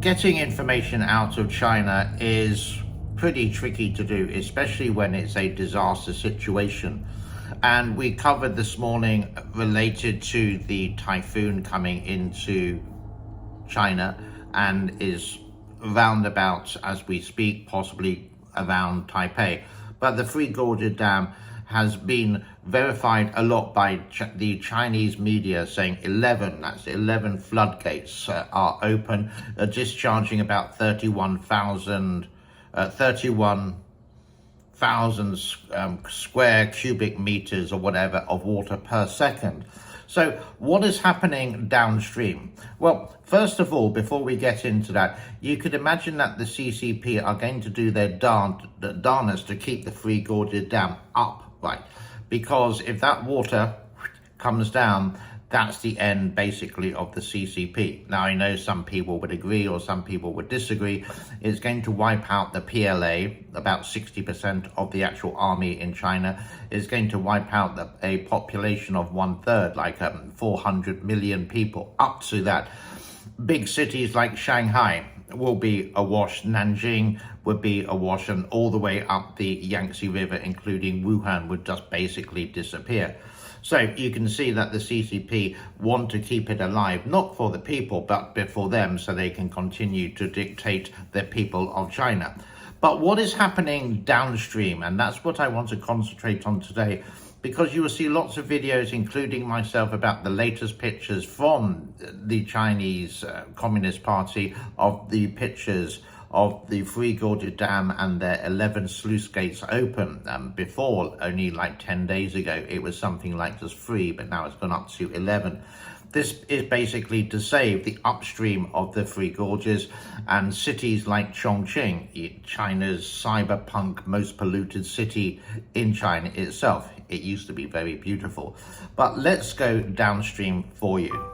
getting information out of China is pretty tricky to do, especially when it's a disaster situation. And we covered this morning related to the typhoon coming into China and is roundabout as we speak, possibly around Taipei. But the Three Gorges Dam has been verified a lot by the Chinese media, saying 11 floodgates are open, discharging about 31,000 square cubic meters or whatever of water per second. So what is happening downstream? Well, first of all, before we get into that, you could imagine that the CCP are going to do their darnest to keep the Three Gorges Dam up, right? Because if that water comes down, that's the end, basically, of the CCP. Now, I know some people would agree or some people would disagree. It's going to wipe out the PLA, about 60% of the actual army in China. It's going to wipe out a population of 1/3, like 400 million people, up to that. Big cities like Shanghai will be awash. Nanjing would be awash, and all the way up the Yangtze River, including Wuhan, would just basically disappear. So you can see that the CCP want to keep it alive, not for the people, but for them, so they can continue to dictate the people of China. But what is happening downstream, and that's what I want to concentrate on today, because you will see lots of videos, including myself, about the latest pictures from the Chinese Communist Party of the pictures of the Three Gorges Dam and their 11 sluice gates open. Before, only like 10 days ago, it was something like just 3, but now it's gone up to 11. This is basically to save the upstream of the Three Gorges and cities like Chongqing, China's cyberpunk most polluted city in China itself. It used to be very beautiful. But let's go downstream for you.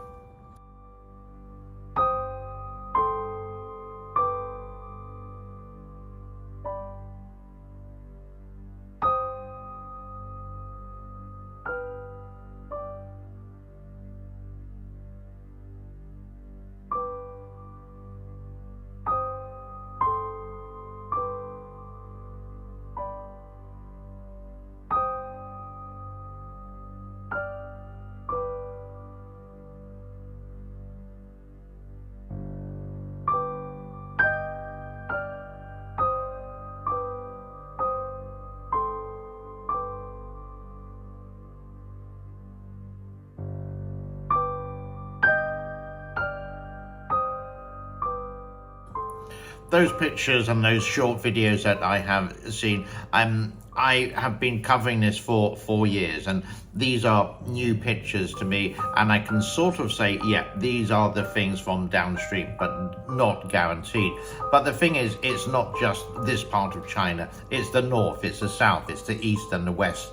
Those pictures and those short videos that I have seen, I have been covering this for 4 years, and these are new pictures to me, and I can sort of say, yeah, these are the things from downstream, but not guaranteed. But the thing is, it's not just this part of China, it's the north, it's the south, it's the east and the west.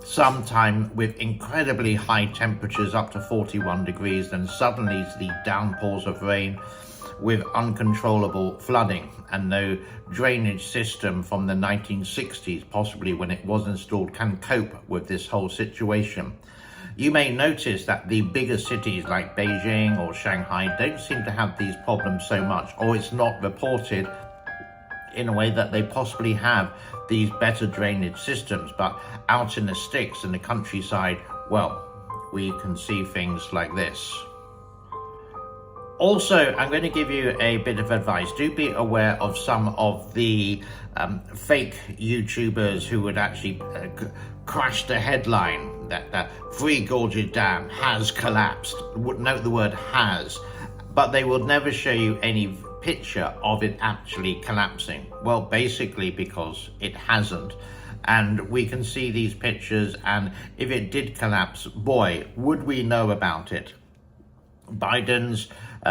Sometime with incredibly high temperatures up to 41 degrees, then suddenly the downpours of rain with uncontrollable flooding, and no drainage system from the 1960s, possibly when it was installed, can cope with this whole situation. You may notice that the bigger cities like Beijing or Shanghai don't seem to have these problems so much, or it's not reported in a way that they possibly have these better drainage systems. But out in the sticks, in the countryside, well, we can see things like this. Also, I'm going to give you a bit of advice. Do be aware of some of the fake YouTubers who would actually crash the headline that the Three Gorges Dam has collapsed. Note the word has, but they will never show you any picture of it actually collapsing. Well, basically because it hasn't. And we can see these pictures, and if it did collapse, boy, would we know about it. Biden's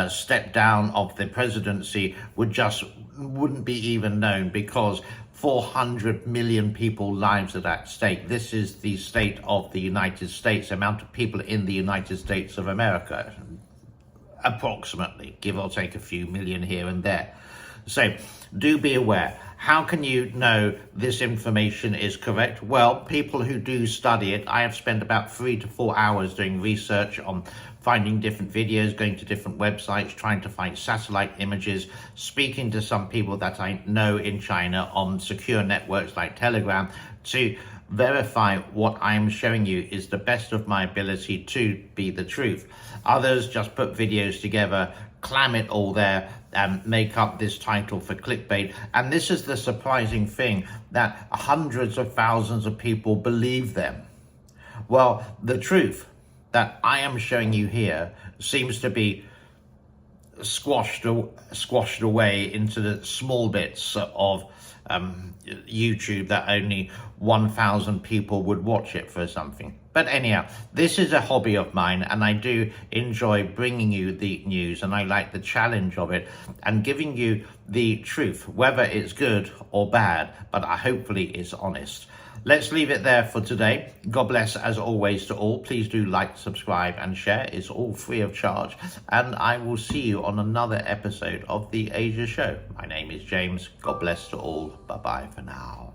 step down of the presidency wouldn't be even known, because 400 million people's lives are at stake. This is the state of the United States, amount of people in the United States of America, approximately, give or take a few million here and there. So do be aware. How can you know this information is correct? Well, people who do study it, I have spent about 3 to 4 hours doing research on finding different videos, going to different websites, trying to find satellite images, speaking to some people that I know in China on secure networks like Telegram to verify what I'm showing you is the best of my ability to be the truth. Others just put videos together, clam it all there, and make up this title for clickbait. And this is the surprising thing, that hundreds of thousands of people believe them. Well, the truth that I am showing you here seems to be squashed away into the small bits of YouTube that only 1,000 people would watch it for something. But anyhow, this is a hobby of mine, and I do enjoy bringing you the news, and I like the challenge of it and giving you the truth, whether it's good or bad, but hopefully it's honest. Let's leave it there for today. God bless as always to all. Please do like, subscribe and share. It's all free of charge. And I will see you on another episode of The Asia Show. My name is James. God bless to all. Bye-bye for now.